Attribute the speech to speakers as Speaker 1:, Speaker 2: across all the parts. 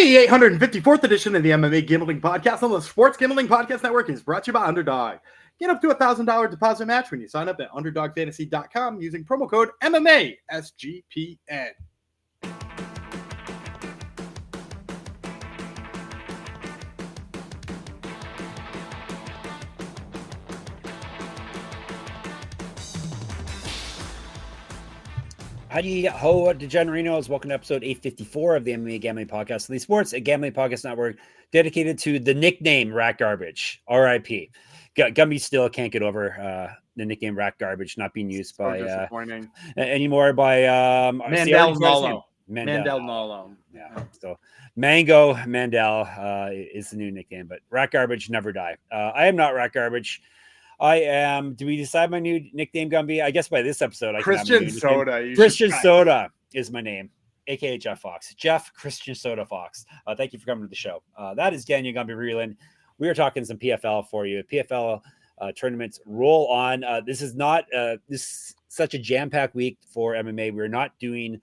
Speaker 1: The 854th edition of the MMA Gambling Podcast on the Sports Gambling Podcast Network is brought to you by Underdog. Get up to a $1,000 deposit match when you sign up at UnderdogFantasy.com using promo code MMA SGPN.
Speaker 2: Howdy ho, Degenerinos. Welcome to episode 854 of the MMA Gambling Podcast, the Sports Gambling Podcast Network, dedicated to the nickname Rat Garbage, RIP. Gumby still can't get over the nickname Rat Garbage not being used by anymore by
Speaker 1: Mandel Nolo.
Speaker 2: Yeah. So Mango Mandel is the new nickname, but Rat Garbage never die. I am not Rat Garbage. I am. Do we decide my new nickname, Gumby? I guess by this episode,
Speaker 1: Christian Soda.
Speaker 2: Christian Soda is my name, aka Jeff Fox. Jeff Christian Soda Fox. Thank you for coming to the show. That is Daniel Gumby Vreeland. We are talking some PFL for you. PFL tournaments roll on. This is not this such a jam-packed week for MMA. We're not doing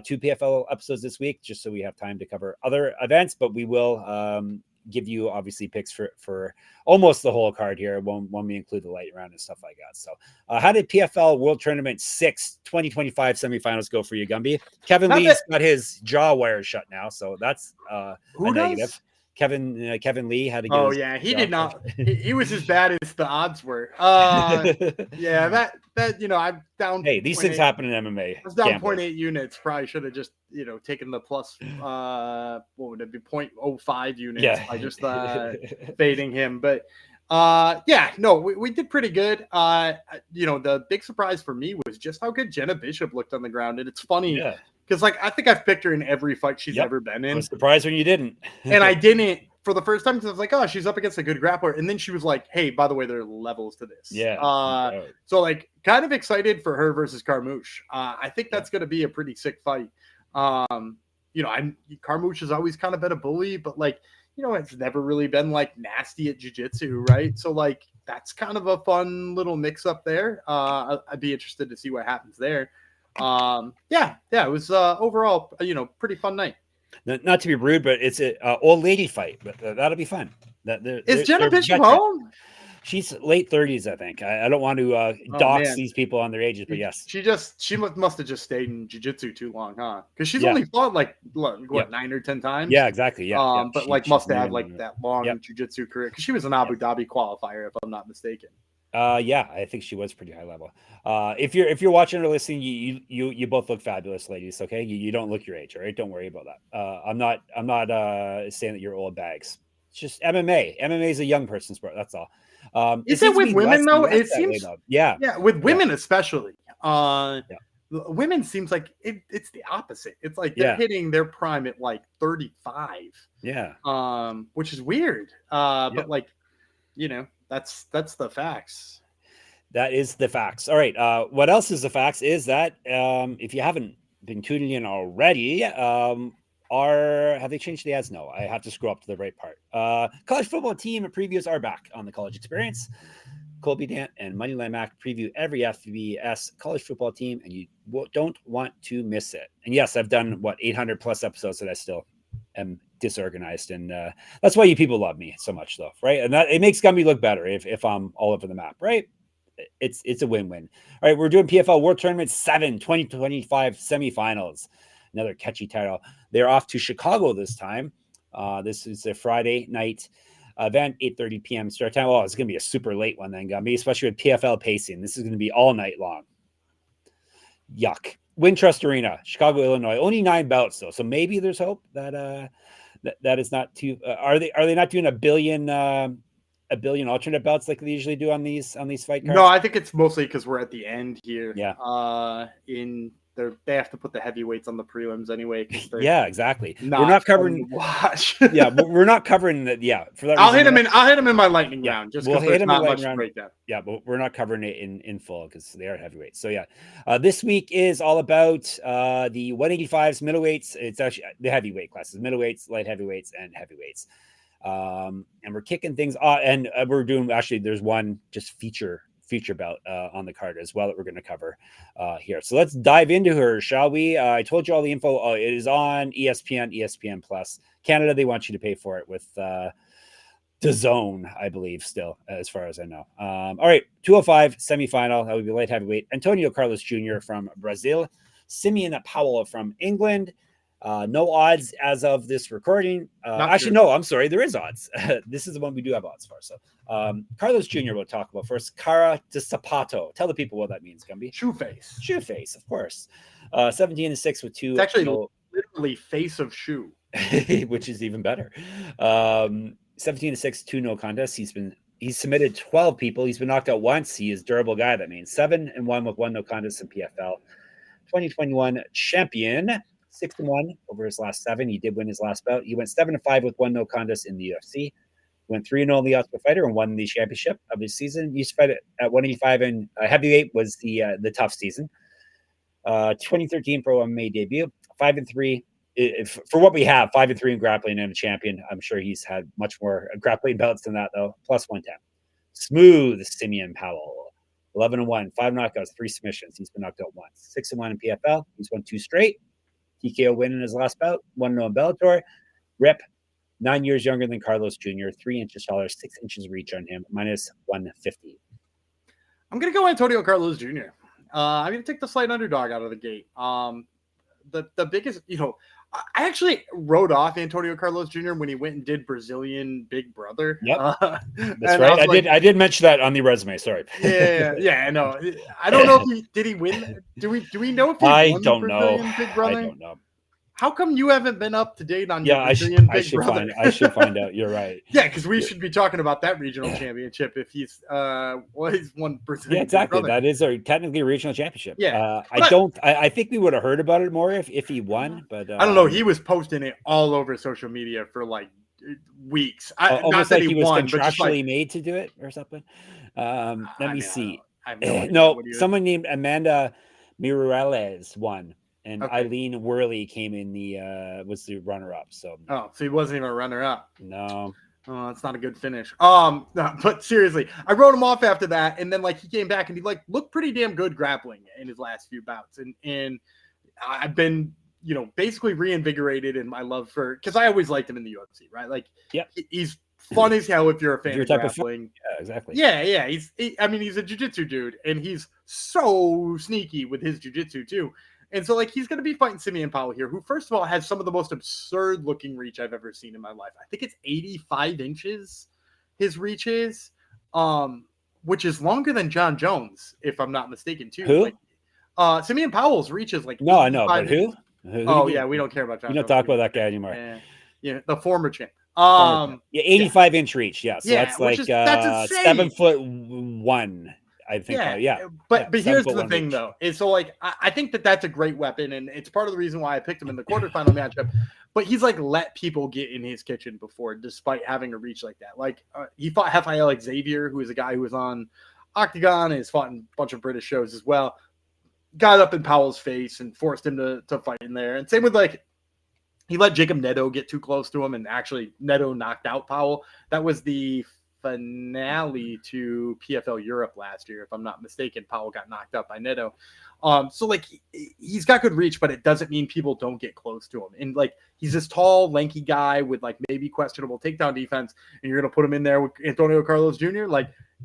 Speaker 2: 2 PFL episodes this week, just so we have time to cover other events, but we will give you obviously picks for almost the whole card here when we include the light round and stuff like that. So how did PFL World Tournament 6 2025 semifinals go for you, Gumby? Kevin Lee's got his jaw wires shut now, so that's a negative. Kevin Lee had to get
Speaker 1: he did not. He was as bad as the odds were. I'm down.
Speaker 2: Hey, these things happen in MMA.
Speaker 1: I was down 0.8 units. Probably should have just taken the plus what would it be 0.05 units by just fading him. But we did pretty good. The big surprise for me was just how good Jenna Bishop looked on the ground, and it's funny. Yeah. Because, I think I've picked her in every fight she's ever been in.
Speaker 2: I was surprised when you didn't.
Speaker 1: And I didn't for the first time because I was like, oh, she's up against a good grappler. And then she was like, hey, by the way, there are levels to this.
Speaker 2: Yeah.
Speaker 1: So, kind of excited for her versus Carmouche. I think that's going to be a pretty sick fight. Carmouche has always kind of been a bully, but, it's never really been, nasty at jiu-jitsu, right? So, that's kind of a fun little mix-up there. I'd be interested to see what happens there. It was overall pretty fun night.
Speaker 2: Not to be rude, but it's an old lady fight, but that'll be fun.
Speaker 1: Is Jenna Bishop home?
Speaker 2: She's late 30s, I think. I don't want to dox these people on their ages, but yes.
Speaker 1: She must have just stayed in jiu-jitsu too long, huh? Because she's only fought 9 or 10 times.
Speaker 2: Yeah, exactly. Yeah.
Speaker 1: But must have that long jiu-jitsu career because she was an Abu Dhabi qualifier, if I'm not mistaken.
Speaker 2: I think she was pretty high level. If you're watching or listening, you both look fabulous, ladies. Okay, you don't look your age. All right, don't worry about that. I'm not saying that you're old bags. It's just MMA. MMA is a young person's sport. That's all.
Speaker 1: Is it with women though? It seems with women especially. Women seems like it's the opposite. It's like they're hitting their prime at 35. Yeah. Which is weird. But that's the facts.
Speaker 2: That is the facts. All right. What else is the facts is that if you haven't been tuning in already, have they changed the ads? No, I have to scroll up to the right part. College football team previews are back on the College Experience. Colby Dant and Moneyline Mac preview every FBS college football team, and you don't want to miss it. And yes, I've done 800 plus episodes that I still am disorganized, and that's why you people love me so much, though, right? And that it makes Gumby look better if I'm all over the map, right? It's a win-win. All right, we're doing PFL World Tournament 7 2025 semifinals. Another catchy title. They're off to Chicago this time. This is a Friday night event, 8:30 p.m. start time. Oh, it's going to be a super late one then, Gumby, especially with PFL pacing. This is going to be all night long. Yuck. Wintrust Arena, Chicago, Illinois. Only 9 bouts, though, so maybe there's hope that that is not too. Are they not doing a billion alternate bouts like they usually do on these fight cards?
Speaker 1: No, I think it's mostly because we're at the end here.
Speaker 2: Yeah.
Speaker 1: They have to put the heavyweights on the prelims anyway.
Speaker 2: Yeah, exactly. We're not covering.
Speaker 1: Watch.
Speaker 2: We're not covering that. Yeah, for that.
Speaker 1: I'll hit him in my lightning round. Just because there's not much breakdown.
Speaker 2: Yeah, but we're not covering it in full because they are heavyweights. So this week is all about the 185s, middleweights. It's actually the heavyweight classes: middleweights, light heavyweights, and heavyweights. And we're kicking things off, and we're doing there's one just feature feature bout on the card as well that we're going to cover here. So let's dive into her, shall we? I told you all the info. It is on ESPN, ESPN Plus. Canada, they want you to pay for it with DAZN, I believe, still, as far as I know. All right, 205 semifinal. That would be light heavyweight. Antonio Carlos Jr. from Brazil. Simeon Powell from England. No odds as of this recording. Actually, no, I'm sorry. There is odds. This is the one we do have odds for. So Carlos Jr. we'll talk about first. Cara de Sapato. Tell the people what that means, Gumby.
Speaker 1: Shoe face.
Speaker 2: Shoe face, of course. 17-6 with 2.
Speaker 1: It's actually literally face of shoe.
Speaker 2: Which is even better. 17-6, 2 no contests. He's submitted 12 people. He's been knocked out once. He is a durable guy. That means 7-1 with 1 no contest in PFL. 2021 champion, 6-1 over his last 7. He did win his last bout. He went 7-5 with 1 no contest in the UFC. He went 3-0 in the Ultimate Fighter and won the championship of his season. He used to fight at 185 and heavyweight was the tough season. 2013 pro MMA debut, 5-3. For what we have, 5-3 in grappling and a champion. I'm sure he's had much more grappling belts than that, though. Plus 110. Smooth Simeon Powell. 11-1, 5 knockouts, 3 submissions. He's been knocked out once. 6-1 in PFL. He's won 2 straight. TKO win in his last bout. 1-0 in Bellator. Rip. 9 years younger than Carlos Jr. 3 inches taller. 6 inches reach on him. Minus 150.
Speaker 1: I'm gonna go Antonio Carlos Jr. I'm gonna take the slight underdog out of the gate. The biggest, I actually wrote off Antonio Carlos Jr. when he went and did Brazilian Big Brother.
Speaker 2: Yep, that's right. I did mention that on the resume. Sorry.
Speaker 1: Yeah. No, I don't know if did he win? Do we know if he won the Brazilian Big Brother?
Speaker 2: I don't know.
Speaker 1: How come you haven't been up to date on
Speaker 2: your
Speaker 1: Brazilian Big Brother?
Speaker 2: I should find out. You're right.
Speaker 1: Yeah, because we should be talking about that regional championship if he's he's won Brazilian.
Speaker 2: Yeah, exactly. That is technically a regional championship.
Speaker 1: Yeah,
Speaker 2: I think we would have heard about it more if he won, but
Speaker 1: I don't know. He was posting it all over social media for like weeks.
Speaker 2: Almost like he was contractually made to do it or something. Let me see. Someone named Amanda Mireles won. And Eileen Worley came in was the runner-up. So
Speaker 1: he wasn't even a runner-up.
Speaker 2: No.
Speaker 1: Oh, that's not a good finish. No, but seriously, I wrote him off after that, and then he came back and he looked pretty damn good grappling in his last few bouts, and I've been basically reinvigorated in my love for, because I always liked him in the UFC, right? He's fun as hell if you're a fan of grappling.
Speaker 2: Yeah, exactly.
Speaker 1: Yeah. He's a jiu-jitsu dude, and he's so sneaky with his jiu-jitsu too. And so, he's going to be fighting Simeon Powell here, who, first of all, has some of the most absurd-looking reach I've ever seen in my life. I think it's 85 inches, his reach is, which is longer than John Jones, if I'm not mistaken, too.
Speaker 2: Who?
Speaker 1: Simeon Powell's reach is
Speaker 2: No, I know, but who?
Speaker 1: Yeah, we don't care about John Jones.
Speaker 2: We don't talk about that guy anymore.
Speaker 1: Yeah, the former champ.
Speaker 2: 85-inch reach, yeah. So that's
Speaker 1: that's
Speaker 2: 7'1". I think.
Speaker 1: But here's the thing, though. Is I think that's a great weapon, and it's part of the reason why I picked him in the quarterfinal matchup. But he's let people get in his kitchen before, despite having a reach like that. He fought Rafael Xavier, who is a guy who was on Octagon and has fought in a bunch of British shows as well. Got up in Powell's face and forced him to fight in there. And same with he let Jacob Neto get too close to him, and actually Neto knocked out Powell. That was the finale to PFL Europe last year, if I'm not mistaken. Powell got knocked out by Neto. He's got good reach, but it doesn't mean people don't get close to him. And he's this tall, lanky guy with maybe questionable takedown defense, and you're going to put him in there with Antonio Carlos Jr.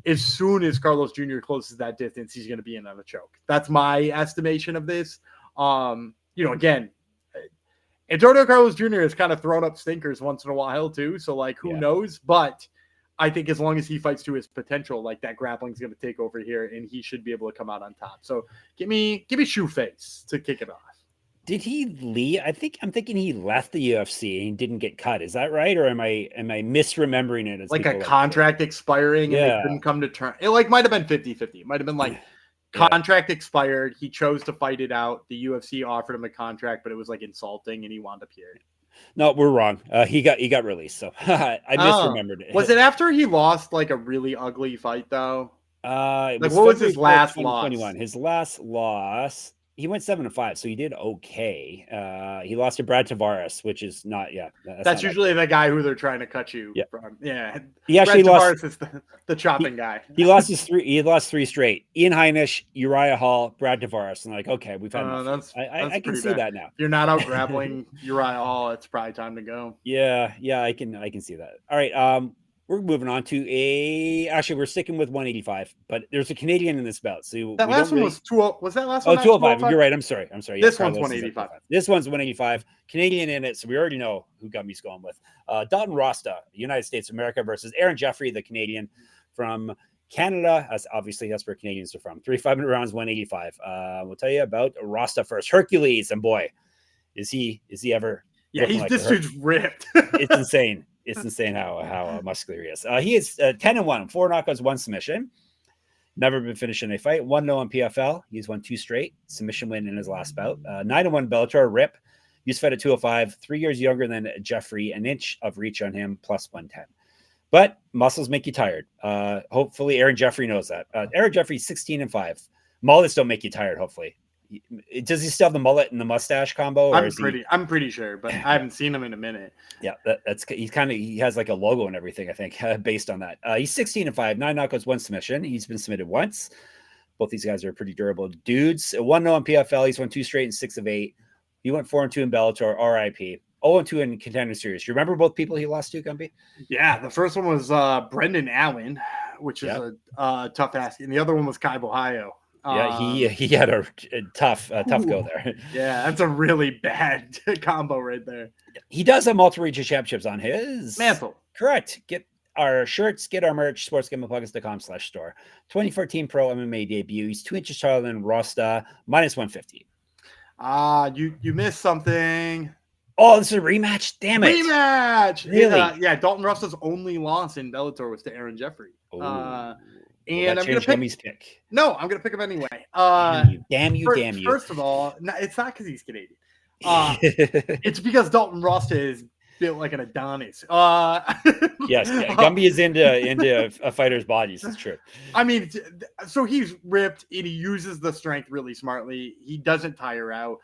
Speaker 1: As soon as Carlos Jr. closes that distance, he's going to be in on a choke. That's my estimation of this. Again, Antonio Carlos Jr. has kind of thrown up stinkers once in a while too. So who knows? But I think as long as he fights to his potential, that grappling is going to take over here, and he should be able to come out on top. So give me shoe face to kick it off.
Speaker 2: Did he leave? I'm thinking he left the UFC and didn't get cut. Is that right, or am I misremembering it? As
Speaker 1: a contract expiring, and they couldn't come to terms. It might have been 50-50. It might have been contract expired. He chose to fight it out. The UFC offered him a contract, but it was insulting, and he wound up here.
Speaker 2: No, we're wrong. He got released, so I misremembered it.
Speaker 1: Was it after he lost a really ugly fight though?
Speaker 2: What
Speaker 1: was his last loss?
Speaker 2: His last loss. he went 7-5, so he did okay. He lost to Brad Tavares, which is not,
Speaker 1: that's usually the guy who they're trying to cut you from. Yeah,
Speaker 2: he actually
Speaker 1: Brad Tavares is the chopping guy.
Speaker 2: He lost 3 straight. Ian Heinisch, Uriah Hall, Brad Tavares. And like, okay, we've had enough. I can see that now.
Speaker 1: If you're not out grappling Uriah Hall, it's probably time to go.
Speaker 2: Yeah, I can see that. All right, we're moving on to actually we're sticking with 185, but there's a Canadian in this bout. So
Speaker 1: that last one was 205. Was that last one?
Speaker 2: 205. You're right. I'm sorry.
Speaker 1: This one's 185.
Speaker 2: This one's 185. Canadian in it, so we already know who Gumby's going with. Dalton Rosta, United States of America, versus Aaron Jeffery, the Canadian from Canada. That's where Canadians are from. 3 rounds, 185. We'll tell you about Rosta first. Hercules, and boy, is he ever?
Speaker 1: Yeah, this dude's ripped.
Speaker 2: It's insane. It's insane how muscular he is. He is 10-1, 4 knockouts, 1 submission. Never been finished in a fight. 1-0 on PFL. He's won 2 straight. Submission win in his last bout. 9-1 Bellator. Rip. He's fed at 205. 3 years younger than Jeffrey. An inch of reach on him. Plus 110. But muscles make you tired. Hopefully Aaron Jeffery knows that. Aaron Jeffery 16-5. Mullets don't make you tired. Hopefully. Does he still have the mullet and the mustache combo?
Speaker 1: I'm pretty sure, but I haven't seen him in a minute.
Speaker 2: Yeah, he has like a logo and everything, I think, based on that. He's 16-5, 9 knockouts, 1 submission. He's been submitted once. Both these guys are pretty durable dudes. 1-0 on PFL. He's won 2 straight and 6 of 8. He went 4-2 in Bellator. RIP. 0-2 in Contender Series. You remember both people he lost to, Gumby?
Speaker 1: Yeah, the first one was Brendan Allen, which is a tough ask, and the other one was Kai Ohio.
Speaker 2: Yeah, he had a tough go there.
Speaker 1: Yeah, that's a really bad combo right there.
Speaker 2: He does have multiple region championships on his
Speaker 1: mantle.
Speaker 2: Correct. Get our shirts, get our merch, sportsgamblingpockets.com/store. 2014 Pro MMA debut. He's 2 inches taller than Rosta, minus 150.
Speaker 1: You missed something.
Speaker 2: Oh, this is a rematch. Damn it.
Speaker 1: Rematch.
Speaker 2: Really?
Speaker 1: Yeah, Dalton Rosta's only loss in Bellator was to Aaron Jeffrey.
Speaker 2: And I'm going to pick Gummy's pick.
Speaker 1: No, I'm going to pick him anyway.
Speaker 2: Damn you.
Speaker 1: First of all, it's not because he's Canadian. It's because Dalton Rosta is built like an Adonis.
Speaker 2: Yes, Gumby is into a fighter's bodies. It's true.
Speaker 1: I mean, so he's ripped and he uses the strength really smartly. He doesn't tire out.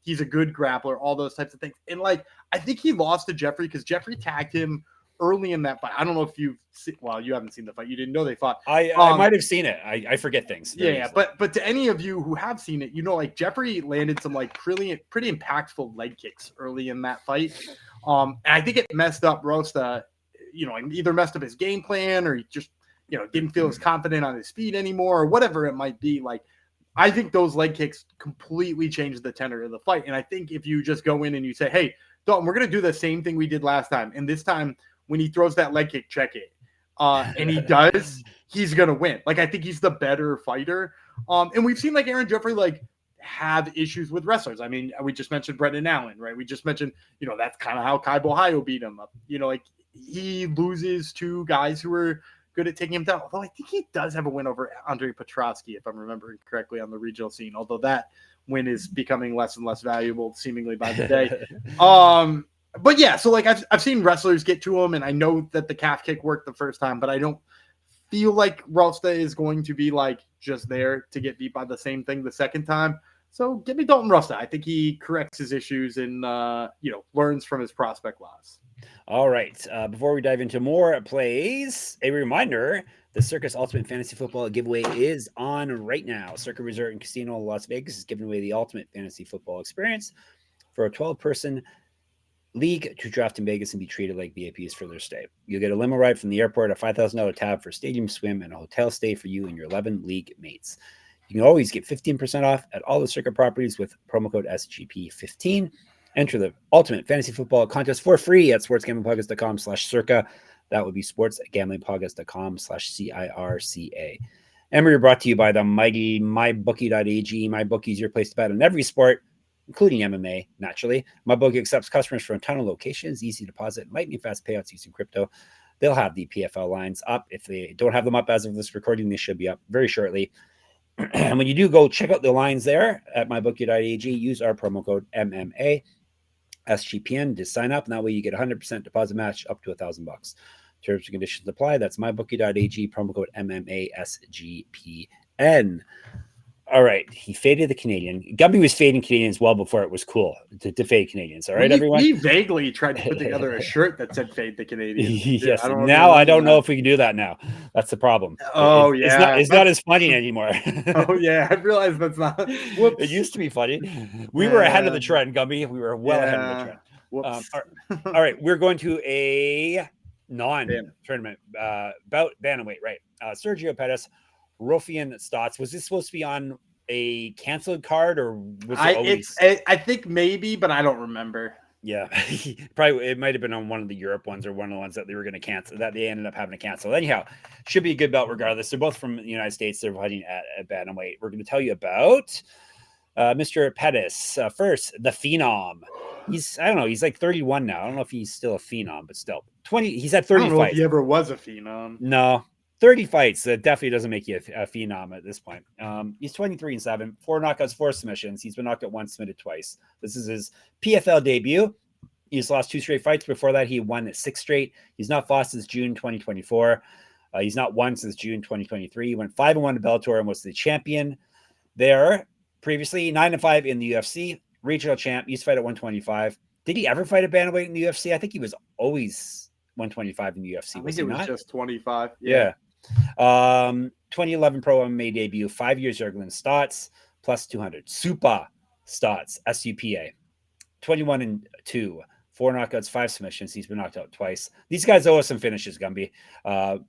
Speaker 1: He's a good grappler, all those types of things. And like, I think he lost to Jeffrey because Jeffrey tagged him early in that fight. I don't know if you haven't seen the fight. You didn't know they fought.
Speaker 2: I might have seen it. I forget things.
Speaker 1: Yeah, but to any of you who have seen it, like Jeffrey landed some like pretty impactful leg kicks early in that fight. And I think it messed up Rosta, either messed up his game plan or he just, didn't feel as confident on his speed anymore or whatever it might be. Like, I think those leg kicks completely changed the tenor of the fight. And I think if you just go in and you say, hey, Dalton, we're going to do the same thing we did last time. And this time, when he throws that leg kick, check it. And he does, he's going to win. Like, I think he's the better fighter. And we've seen like Aaron Jeffrey, like, have issues with wrestlers. I mean, we just mentioned Brendan Allen, right? We just mentioned, that's kind of how Kai Ohio beat him up. Like he loses to guys who are good at taking him down. Although I think he does have a win over Andre Petrosky, if I'm remembering correctly, on the regional scene. Although that win is becoming less and less valuable, seemingly by the day. But yeah, so like I've seen wrestlers get to him, and I know that the calf kick worked the first time, but I don't feel like Rosta is going to be like just there to get beat by the same thing the second time. So give me Dalton Rosta. I think he corrects his issues and learns from his prospect loss.
Speaker 2: All right. Before we dive into more plays, a reminder: the Circus Ultimate Fantasy Football giveaway is on right now. Circus Resort and Casino in Las Vegas is giving away the ultimate fantasy football experience for a 12-person league to draft in Vegas and be treated like VIPs for their stay. You'll get a limo ride from the airport, a $5,000 tab for stadium swim, and a hotel stay for you and your 11 league mates. You can always get 15% off at all the Circa properties with promo code SGP15. Enter the Ultimate Fantasy Football Contest for free at sportsgamblingpockets.com/circa. That would be sportsgamblingpockets.com/CIRCA. And we're brought to you by the mighty MyBookie.ag. MyBookie is your place to bet on every sport, including MMA, naturally. MyBookie accepts customers from a ton of locations, easy deposit, lightning fast payouts using crypto. They'll have the PFL lines up. If they don't have them up as of this recording, they should be up very shortly. And when you do go check out the lines there at MyBookie.ag, use our promo code MMA SGPN to sign up, and that way you get 100% deposit match up to $1,000. Terms and conditions apply. That's MyBookie.ag, promo code MMA SGPN. All right. He faded the Canadian. Gumby was fading Canadians well before it was cool to fade Canadians. All right, everyone?
Speaker 1: We vaguely tried to put together a shirt that said fade the Canadians.
Speaker 2: Yes. I don't know if we can do that now. That's the problem.
Speaker 1: Oh,
Speaker 2: It's not as funny anymore.
Speaker 1: Oh, yeah. I realized that's not. Whoops.
Speaker 2: It used to be funny. We were ahead of the trend, Gumby. We were well ahead of the trend.
Speaker 1: Whoops.
Speaker 2: All right. We're going to a non-tournament bout bantamweight, right? Sergio Pettis, Raufeon Stots. Was this supposed to be on a canceled card, or was it always?
Speaker 1: I think maybe, but I don't remember.
Speaker 2: Yeah, probably it might have been on one of the Europe ones or one of the ones that they were going to cancel, that they ended up having to cancel. Anyhow, should be a good bout regardless. They're both from the United States. They're fighting at bantamweight. We're going to tell you about Mr. Pettis. First, the Phenom. He's like 31 now. I don't know if he's still a Phenom, but still 20. He's had 30
Speaker 1: I don't know
Speaker 2: fights.
Speaker 1: If he ever was a Phenom.
Speaker 2: No. 30 fights. That definitely doesn't make you a phenom at this point. He's 23-7, 4 knockouts, 4 submissions. He's been knocked out once, submitted twice. This is his PFL debut. He's lost 2 straight fights. Before that, he won 6 straight. He's not fought since June 2024. He's not won since June 2023. He went 5-1 to Bellator and was the champion there. Previously, 9-5 in the UFC. Regional champ. Used to fight at 125. Did he ever fight a bantamweight in the UFC? I think he was always 125 in the UFC.
Speaker 1: I think it was just 25.
Speaker 2: Yeah. 2011 Pro MMA debut, 5 years younger than Stots, plus 200. Supa Stots, SUPA. 21-2, 4 knockouts, 5 submissions. He's been knocked out twice. These guys owe us some finishes, Gumby.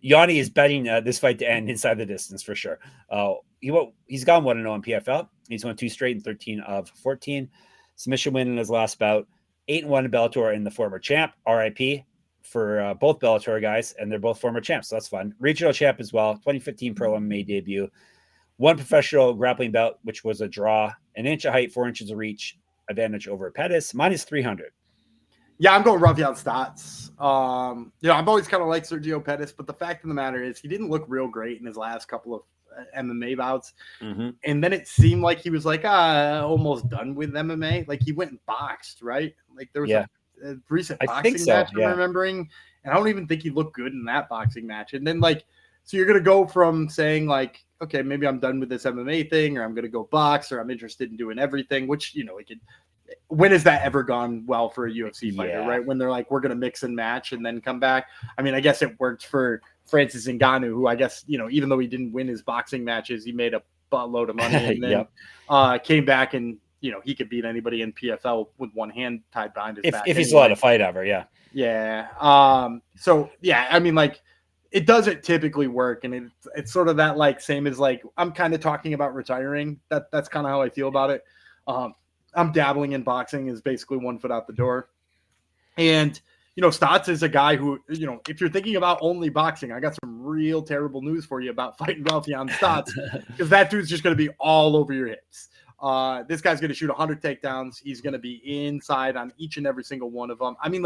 Speaker 2: Yanni is betting this fight to end inside the distance for sure. He's gone 1-0 in PFL. He's won 2 straight and 13 of 14. Submission win in his last bout. 8-1 in Bellator in the former champ, RIP. For both Bellator guys, and they're both former champs, so that's fun. Regional champ as well, 2015 Pro MMA debut. 1 professional grappling bout, which was a draw. 1 inch of height, 4 inches of reach, advantage over Pettis, minus 300.
Speaker 1: Yeah, I'm going Raufeon Stots. I've always kind of liked Sergio Pettis, but the fact of the matter is he didn't look real great in his last couple of MMA bouts. Mm-hmm. And then it seemed like he was like almost done with MMA. Like he went and boxed, right? Like there was a recent boxing match I'm remembering, and I don't even think he looked good in that boxing match. And then so you're gonna go from saying like, okay, maybe I'm done with this MMA thing, or I'm gonna go box, or I'm interested in doing everything, which when has that ever gone well for a UFC fighter, right? When they're like, we're gonna mix and match and then come back. I mean, I guess it worked for Francis Ngannou, who I guess even though he didn't win his boxing matches, he made a buttload of money and then came back and he could beat anybody in PFL with one hand tied behind his back.
Speaker 2: If he's allowed to fight ever,
Speaker 1: So, I mean, it doesn't typically work. And it's sort of that, same as, I'm kind of talking about retiring. That's kind of how I feel about it. I'm dabbling in boxing is basically 1 foot out the door. And, Stots is a guy who, if you're thinking about only boxing, I got some real terrible news for you about fighting Raufeon Stots, because that dude's just going to be all over your hips. This guy's going to shoot 100 takedowns. He's going to be inside on each and every single one of them. I mean,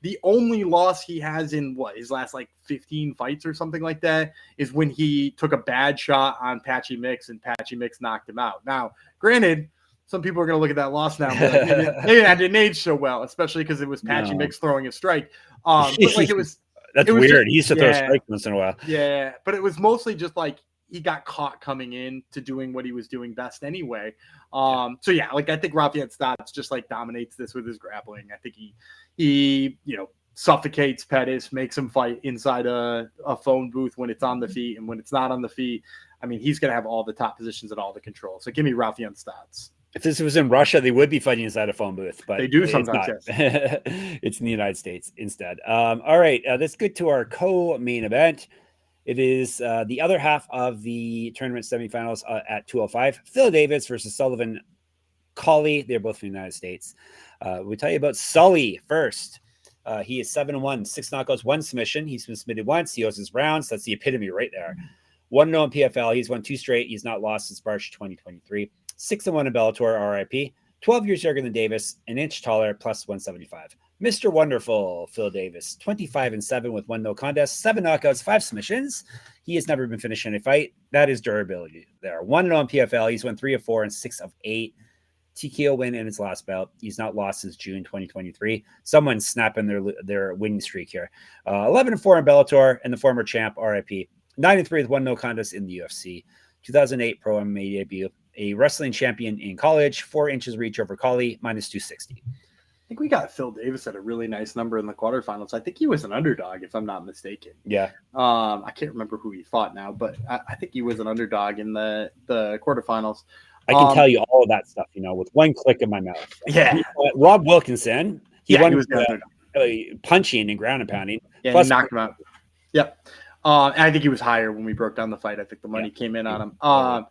Speaker 1: the only loss he has in his last 15 fights or something like that is when he took a bad shot on Patchy Mix and Patchy Mix knocked him out. Now, granted, some people are going to look at that loss now and be like, maybe that didn't age so well, especially because it was Patchy Mix throwing a strike. But it was
Speaker 2: that's weird. He used to throw strikes once in a while.
Speaker 1: Yeah, but it was mostly just he got caught coming in to doing what he was doing best anyway. I think Raufeon Stots just dominates this with his grappling. I think he suffocates Pettis, makes him fight inside a phone booth when it's on the feet, and when it's not on the feet, I mean, he's going to have all the top positions and all the control. So give me Raufeon Stots.
Speaker 2: If this was in Russia, they would be fighting inside a phone booth, but
Speaker 1: they do sometimes.
Speaker 2: Yes. It's in the United States instead. All right, let's get to our co-main event. It is the other half of the tournament semifinals at 205. Phil Davis versus Sullivan Cauley. They're both from the United States. We'll tell you about Sully first. He is 7-1, 6 knockouts, 1 submission. He's been submitted once. He owes his rounds. That's the epitome right there. 1-0 in PFL. He's won 2 straight. He's not lost since March 2023. 6-1 in Bellator, RIP. 12 years younger than Davis, 1 inch taller, plus 175. Mr. Wonderful, Phil Davis, 25-7 with 1 no contest, 7 knockouts, 5 submissions. He has never been finished in a fight. That is durability there. 1-0 in PFL. He's won 3 of 4 and 6 of 8. TKO win in his last bout. He's not lost since June 2023. Someone's snapping their winning streak here. 11-4 in Bellator and the former champ, RIP. 9-3 with 1 no contest in the UFC. 2008 Pro MMA debut. a wrestling champion in college, 4 inches reach over Cauley, minus 260.
Speaker 1: I think we got Phil Davis at a really nice number in the quarterfinals. I think he was an underdog, if I'm not mistaken.
Speaker 2: Yeah.
Speaker 1: I can't remember who he fought now, but I think he was an underdog in the quarterfinals.
Speaker 2: I can tell you all of that stuff, with one click of my mouse.
Speaker 1: Yeah.
Speaker 2: Rob Wilkinson,
Speaker 1: he was
Speaker 2: punching and ground and pounding.
Speaker 1: Yeah, plus, he knocked him out. Yep. And I think he was higher when we broke down the fight. I think the money came in on him.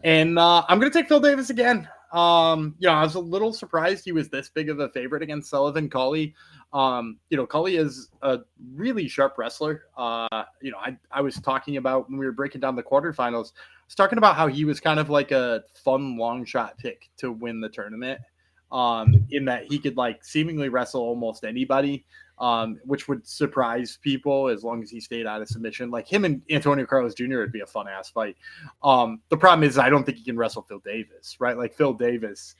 Speaker 1: And I'm going to take Phil Davis again. I was a little surprised he was this big of a favorite against Sullivan. Cauley, Cauley is a really sharp wrestler. I was talking about when we were breaking down the quarterfinals, I was talking about how he was kind of like a fun long shot pick to win the tournament. In that he could seemingly wrestle almost anybody, which would surprise people as long as he stayed out of submission. Like him and Antonio Carlos Jr. would be a fun ass fight. The problem is I don't think he can wrestle Phil Davis, right? Like Phil Davis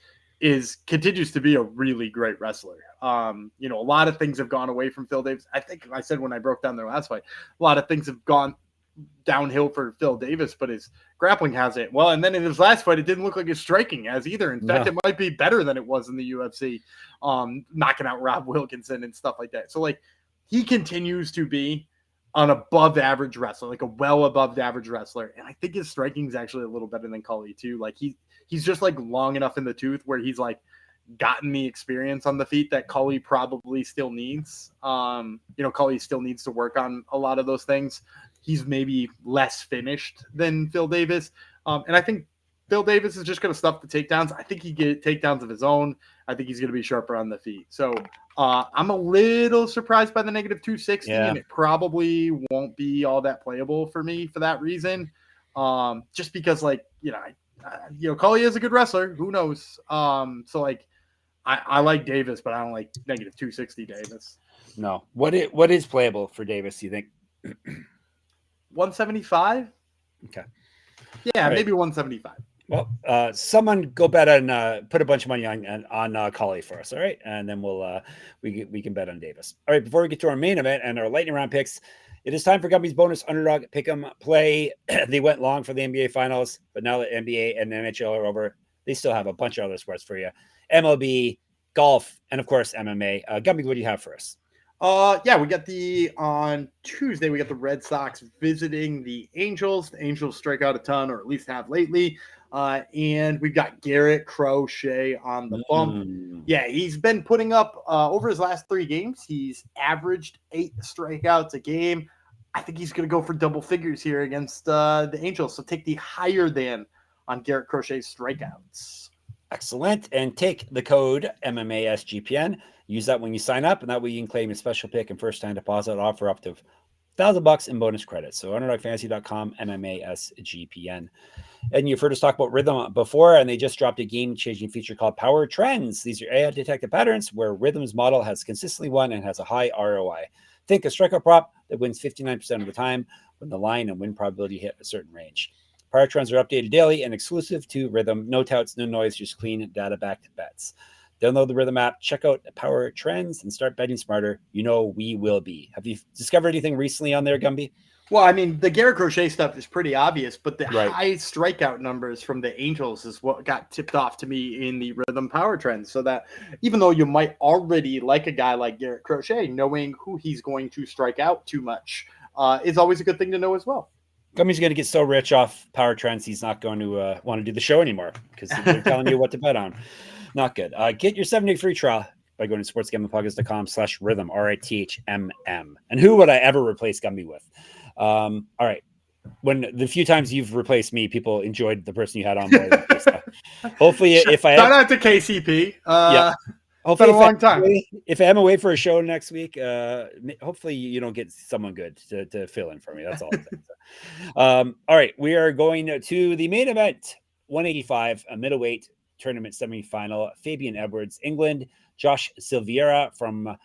Speaker 1: continues to be a really great wrestler. A lot of things have gone away from Phil Davis. I think I said when I broke down their last fight, a lot of things have gone downhill for Phil Davis, but his grappling hasn't. Well, and then in his last fight, it didn't look like his striking has either. In fact, it might be better than it was in the UFC, knocking out Rob Wilkinson and stuff like that. So he continues to be an above average wrestler, like a well above average wrestler. And I think his striking is actually a little better than Cauley too. He's just long enough in the tooth where he's gotten the experience on the feet that Cauley probably still needs. Cauley still needs to work on a lot of those things. He's maybe less finished than Phil Davis. And I think Phil Davis is just going to stuff the takedowns. I think he get takedowns of his own. I think he's going to be sharper on the feet. So I'm a little surprised by the negative 260, and it probably won't be all that playable for me for that reason. Just because Cauley is a good wrestler. Who knows? I like Davis, but I don't like negative 260 Davis.
Speaker 2: No. What is playable for Davis, do you think?
Speaker 1: 175.
Speaker 2: Okay.
Speaker 1: Yeah, right. Maybe 175.
Speaker 2: Well, someone go bet on put a bunch of money on Cauley for us, all right? And then we'll we can bet on Davis. All right, before we get to our main event and our lightning round picks, it is time for Gumby's bonus underdog pick'em play. They went long for the NBA finals, but now that NBA and NHL are over, they still have a bunch of other sports for you. MLB, golf, and of course MMA. Gumby, what do you have for us?
Speaker 1: We got on Tuesday, we got the Red Sox visiting the Angels. The Angels strike out a ton, or at least have lately. And we've got Garrett Crochet on the bump. Yeah, he's been putting up over his last 3 games. He's averaged 8 strikeouts a game. I think he's going to go for double figures here against the Angels. So take the higher than on Garrett Crochet's strikeouts.
Speaker 2: Excellent. And take the code MMA SGPN. Use that when you sign up, and that way you can claim a special pick and first-time deposit offer up to $1,000 in bonus credits. So underdogfantasy.com, MMA SGPN. And you've heard us talk about Rhythm before, and they just dropped a game-changing feature called Power Trends. These are AI-detected patterns where Rhythm's model has consistently won and has a high ROI. Think a strikeout prop that wins 59% of the time when the line and win probability hit a certain range. Power Trends are updated daily and exclusive to Rhythm. No touts, no noise, just clean data-backed bets. Download the Rhythm app, check out Power Trends, and start betting smarter. We will be. Have you discovered anything recently on there, Gumby?
Speaker 1: Well, I mean, the Garrett Crochet stuff is pretty obvious, but the high strikeout numbers from the Angels is what got tipped off to me in the Rhythm Power Trends. So that even though you might already like a guy like Garrett Crochet, knowing who he's going to strike out too much is always a good thing to know as well.
Speaker 2: Gummy's going to get so rich off Power Trends, he's not going to want to do the show anymore because they're telling you what to bet on. Not good. Get your 7-day free trial by going to sportsgamblingpodcast.com/rhythm, RITHMM. And who would I ever replace Gumby with? All right. When the few times you've replaced me, people enjoyed the person you had on more than me. So hopefully, if I
Speaker 1: shout out to KCP.
Speaker 2: Hopefully,
Speaker 1: it's been a long time.
Speaker 2: If I am away for a show next week, hopefully you don't get someone good to fill in for me. That's all I'm saying. So, all right, we are going to the main event, 185, a middleweight tournament semifinal. Fabian Edwards, England. Josh Silveira from, I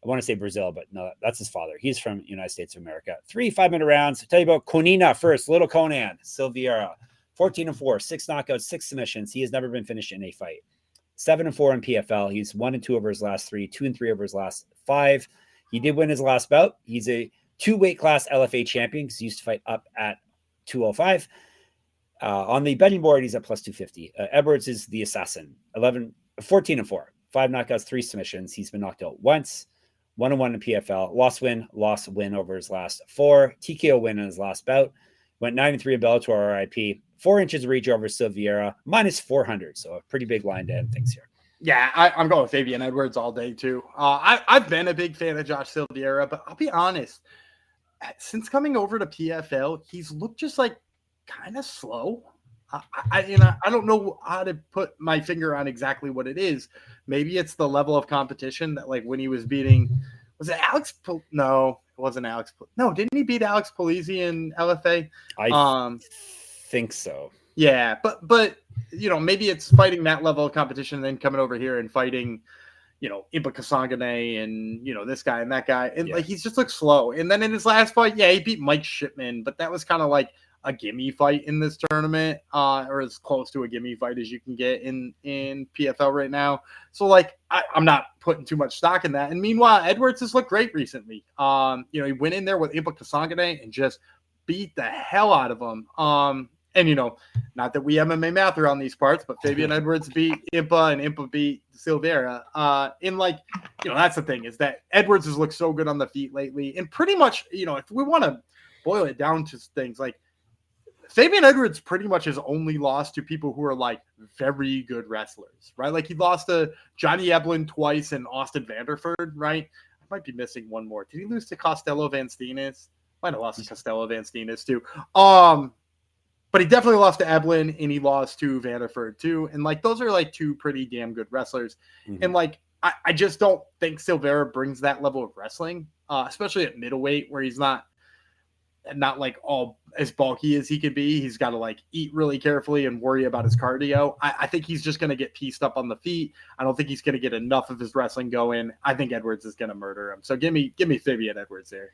Speaker 2: want to say Brazil, but no, that's his father. He's from United States of America. 3 5-minute rounds. I'll tell you about Konina first. Little Conan, Silveira, 14-4, 6 knockouts, 6 submissions. He has never been finished in a fight. 7-4 in PFL. He's 1-2 over his last 3, 2-3 over his last 5. He did win his last bout. He's a 2-weight class LFA champion because he used to fight up at 205. On the betting board, he's at plus 250. Edwards is the assassin. 14-4. 5 knockouts, 3 submissions. He's been knocked out once. 1-1 in PFL. Loss win over his last 4. TKO win in his last bout. Went 9-3 in Bellator RIP. 4 inches of reach over Silveira. Minus 400. So a pretty big line to end things here.
Speaker 1: Yeah, I'm going with Fabian Edwards all day too. I've been a big fan of Josh Silveira, but I'll be honest. Since coming over to PFL, he's looked just like kind of slow. I don't know how to put my finger on exactly what it is. Maybe it's the level of competition that, like, when he was beating, was it Alex? No, it wasn't Alex. No, didn't he beat Alex Polizzi in LFA?
Speaker 2: I think so.
Speaker 1: Yeah, but maybe it's fighting that level of competition and then coming over here and fighting, Impa Kasangane and, this guy and that guy. And like, he's just looked slow. And then in his last fight, he beat Mike Shipman, but that was kind of like a gimme fight in this tournament, or as close to a gimme fight as you can get in PFL right now. So like, I'm not putting too much stock in that. And meanwhile, Edwards has looked great recently. He went in there with Impa Kasangane and just beat the hell out of him. And, not that we MMA math around these parts, but Fabian Edwards beat Impa and Impa beat Silveira. That's the thing, is that Edwards has looked so good on the feet lately. And pretty much, if we want to boil it down to things, like, Fabian Edwards pretty much has only lost to people who are, like, very good wrestlers, right? Like, he lost to Johnny Eblen twice and Austin Vanderford, right? I might be missing one more. Did he lose to Costello Van Steenis? Might have lost to Costello Van Steenis, too. But he definitely lost to Eblen, and he lost to Vanderford too. And like, those are like 2 pretty damn good wrestlers. Mm-hmm. And like, I just don't think Silveira brings that level of wrestling, especially at middleweight, where he's not like all as bulky as he could be. He's got to like eat really carefully and worry about his cardio. I think he's just going to get pieced up on the feet. I don't think he's going to get enough of his wrestling going. I think Edwards is going to murder him. So give me Fabian Edwards there.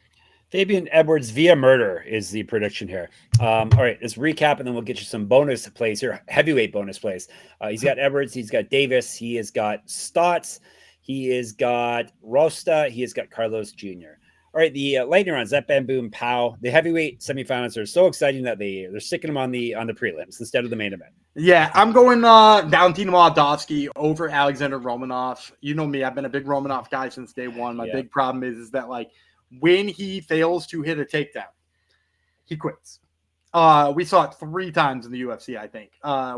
Speaker 2: Fabian Edwards via murder is the prediction here. All right, let's recap, and then we'll get you some bonus plays here, heavyweight bonus plays. He's got Edwards, he's got Davis, he has got Stots, he has got Rosta, he has got Carlos Jr. All right, the lightning rounds, that Bamboo and Powell. The heavyweight semifinals are so exciting that they're sticking them on the prelims instead of the main event.
Speaker 1: Yeah, I'm going Dalton Moldavsky over Alexander Romanov. You know me, I've been a big Romanov guy since day one. My big problem is that, like, when he fails to hit a takedown, he quits. We saw it 3 times in the UFC, I think,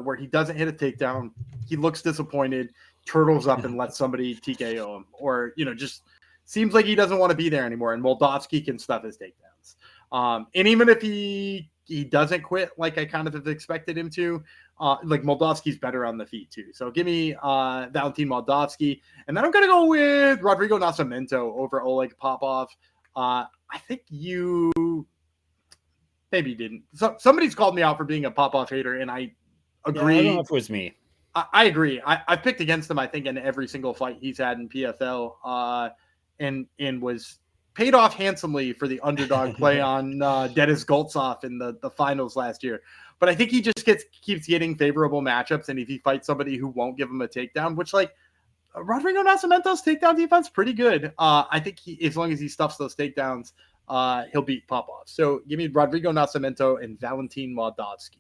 Speaker 1: where he doesn't hit a takedown. He looks disappointed, turtles up and lets somebody TKO him, or, just seems like he doesn't want to be there anymore. And Moldavsky can stuff his takedowns. And even if he doesn't quit, like I kind of have expected him to, like, Moldavsky's better on the feet too. So give me Valentin Moldavsky. And then I'm going to go with Rodrigo Nascimento over Oleg Popov. I think you maybe didn't. Somebody's called me out for being a Popov hater, and I agree.
Speaker 2: I don't know if it was me.
Speaker 1: I agree. I picked against him, I think, in every single fight he's had in PFL, and was paid off handsomely for the underdog play on Denis Goltsov in the finals last year. But I think he just keeps getting favorable matchups, and if he fights somebody who won't give him a takedown, which, like, Rodrigo Nascimento's takedown defense pretty good. I think as long as he stuffs those takedowns, he'll beat Popov. So give me Rodrigo Nascimento and Valentin Moldavsky.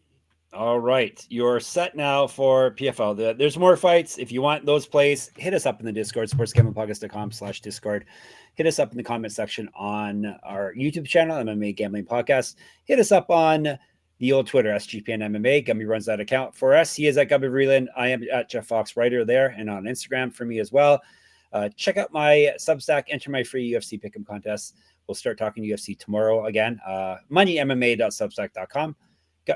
Speaker 2: All right, you're set now for PFL. There's more fights. If you want those plays, hit us up in the Discord, sportsgamblingpodcast.com/Discord. Hit us up in the comment section on our YouTube channel, MMA Gambling Podcast. Hit us up on the old Twitter, SGPN MMA. Gumby runs that account for us. He is at Gumby Vreeland. I am at Jeff Fox Writer there, and on Instagram for me as well. Check out my Substack. Enter my free UFC Pick'em contest. We'll start talking UFC tomorrow again. moneymma.substack.com.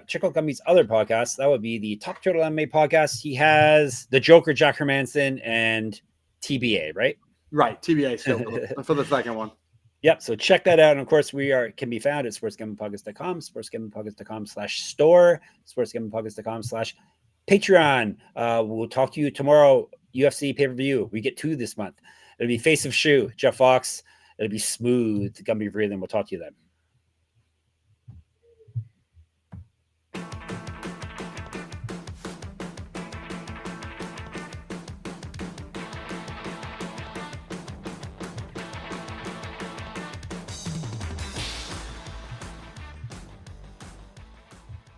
Speaker 2: Check out Gumby's other podcasts. That would be the Top Turtle MMA podcast. He has the Joker, Jack Hermanson, and TBA, right?
Speaker 1: Right, TBA still for the second one.
Speaker 2: Yep. So check that out. And of course, we can be found at sportsgamblingpodcast.com, sportsgamblingpodcast.com/store, sportsgamblingpodcast.com/Patreon. We'll talk to you tomorrow. UFC pay-per-view. We get 2 this month. It'll be Face of Shoe, Jeff Fox. It'll be smooth. Gumby Vreeland. We'll talk to you then.